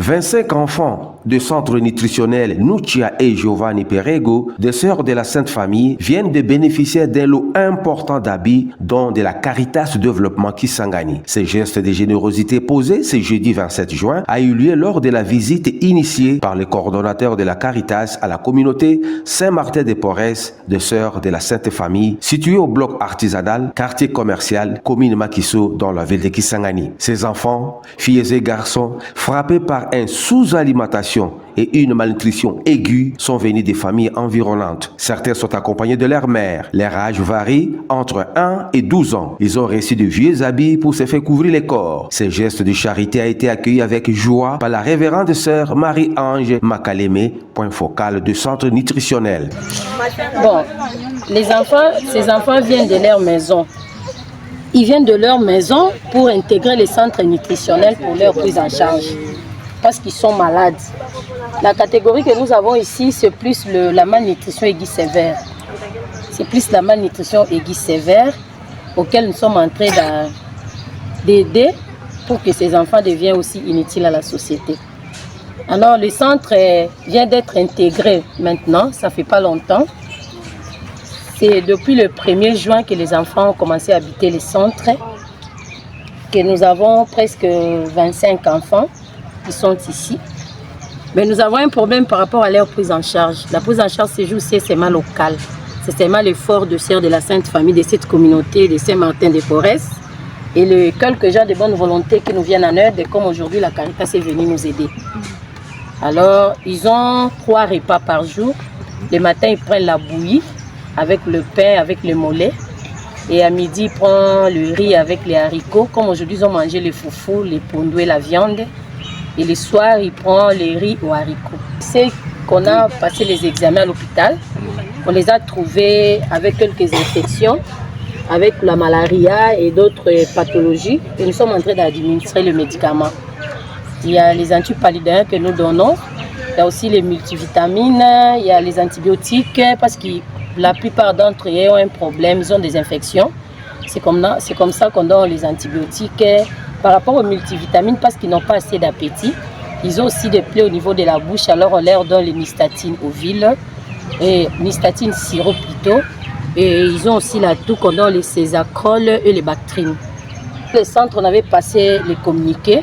25 enfants de centre nutritionnel Nuccia et Giovanni Perego, des sœurs de la Sainte Famille, viennent de bénéficier d'un lot important d'habits, dont de la Caritas Développement Kisangani. Ces gestes de générosité posés ce jeudi 27 juin a eu lieu lors de la visite initiée par le coordonnateur de la Caritas à la communauté Saint-Martin-de-Porres des sœurs de la Sainte Famille, située au bloc artisanal, quartier commercial, commune Makiso, dans la ville de Kisangani. Ces enfants, filles et garçons, frappés par une sous-alimentation et une malnutrition aiguë, sont venus des familles environnantes. Certains sont accompagnés de leur mère. Leur âge varie entre 1 et 12 ans. Ils ont reçu de vieux habits pour se faire couvrir les corps. Ce geste de charité a été accueilli avec joie par la révérende sœur Marie-Ange Makaleme, point focal du centre nutritionnel. Bon, ces enfants viennent de leur maison. Ils viennent de leur maison pour intégrer les centres nutritionnels pour leur prise en charge, parce qu'ils sont malades. La catégorie que nous avons ici, c'est plus la malnutrition aiguë sévère. C'est plus la malnutrition aiguë sévère auquel nous sommes en train d'aider pour que ces enfants deviennent aussi inutiles à la société. Alors le centre vient d'être intégré maintenant, ça fait pas longtemps. C'est depuis le 1er juin que les enfants ont commencé à habiter les centres, que nous avons presque 25 enfants qui sont ici. Mais nous avons un problème par rapport à leur prise en charge. La prise en charge se joue c'est seulement local. C'est seulement l'effort de sœurs de la Sainte Famille de cette communauté de Saint-Martin-de-Porres et quelques gens de bonne volonté qui nous viennent en aide, comme aujourd'hui la Caritas est venue nous aider. Alors, ils ont 3 repas par jour. Le matin, ils prennent la bouillie avec le pain, avec le mollet. Et à midi, ils prennent le riz avec les haricots. Comme aujourd'hui, ils ont mangé les foufous, les pondous et la viande. Et le soir, ils prennent les riz aux haricots. C'est qu'on a passé les examens à l'hôpital. On les a trouvés avec quelques infections, avec la malaria et d'autres pathologies. Et nous sommes en train d'administrer le médicament. Il y a les antipaludins que nous donnons. Il y a aussi les multivitamines, il y a les antibiotiques parce que la plupart d'entre eux ont un problème, ils ont des infections. C'est comme ça qu'on donne les antibiotiques. Par rapport aux multivitamines, parce qu'ils n'ont pas assez d'appétit, ils ont aussi des plaies au niveau de la bouche, alors on leur donne les nystatines au vil, et nystatine sirop plutôt. Et ils ont aussi la toux qu'on donne les césacoles et les Bactrine. Le centre, on avait passé les communiqués.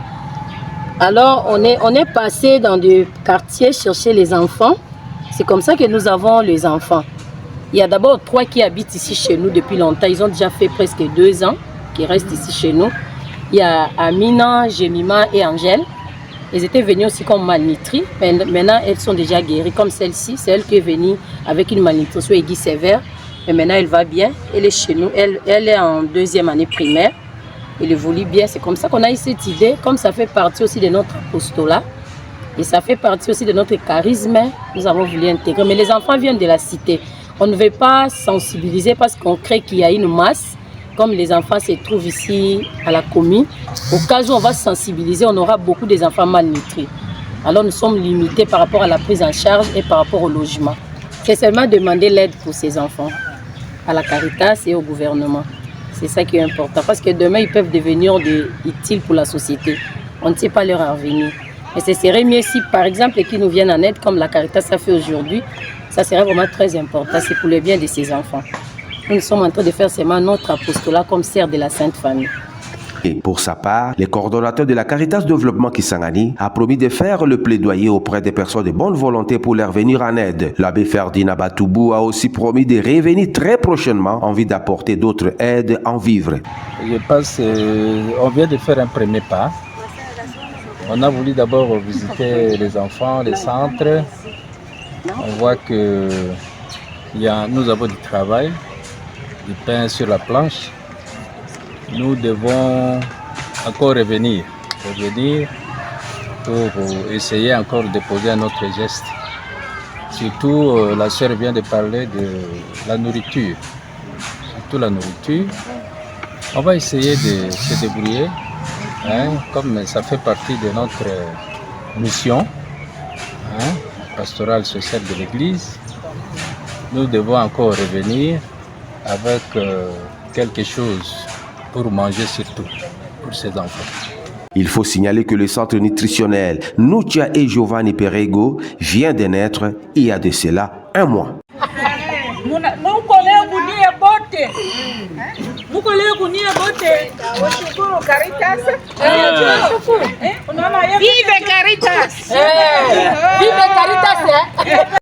Alors on est passé dans des quartiers chercher les enfants. C'est comme ça que nous avons les enfants. Il y a d'abord 3 qui habitent ici chez nous depuis longtemps. Ils ont déjà fait presque 2 ans qu'ils restent ici chez nous. Il y a Amina, Jemima et Angèle. Elles étaient venues aussi comme malnutries. Mais maintenant, elles sont déjà guéries. Comme celle-ci, c'est elle qui est venue avec une malnutrition aiguë sévère. Mais maintenant, elle va bien. Elle est chez nous. Elle est en 2e année primaire. Elle évolue bien. C'est comme ça qu'on a eu cette idée. Comme ça fait partie aussi de notre apostolat. Et ça fait partie aussi de notre charisme. Nous avons voulu intégrer. Mais les enfants viennent de la cité. On ne veut pas sensibiliser parce qu'on crée qu'il y a une masse. Comme les enfants se trouvent ici à la commune, au cas où on va sensibiliser, on aura beaucoup des enfants malnutris. Alors nous sommes limités par rapport à la prise en charge et par rapport au logement. C'est seulement demander l'aide pour ces enfants, à la Caritas et au gouvernement. C'est ça qui est important, parce que demain ils peuvent devenir utiles pour la société. On ne sait pas leur avenir. Mais ce serait mieux si, par exemple, qu'ils nous viennent en aide, comme la Caritas a fait aujourd'hui. Ça serait vraiment très important, c'est pour le bien de ces enfants. Nous sommes en train de faire seulement notre apostolat comme sœur de la Sainte Famille. Et pour sa part, le coordonnateur de la Caritas Développement Kisangani a promis de faire le plaidoyer auprès des personnes de bonne volonté pour leur venir en aide. L'abbé Ferdinand Batoubou a aussi promis de revenir très prochainement en vue d'apporter d'autres aides en vivre. Je pense qu'on vient de faire un premier pas. On a voulu d'abord visiter les enfants, les centres. On voit que nous avons du travail, du pain sur la planche. Nous devons encore revenir pour essayer encore de poser un autre geste. Surtout, la sœur vient de parler de la nourriture. Surtout la nourriture. On va essayer de se débrouiller, comme ça fait partie de notre mission pastorale sociale de l'Église. Nous devons encore revenir avec quelque chose pour manger surtout, pour ces enfants. Il faut signaler que le centre nutritionnel Nuccia et Giovanni Perego vient de naître il y a de cela un mois. Vive Caritas! Vive Caritas!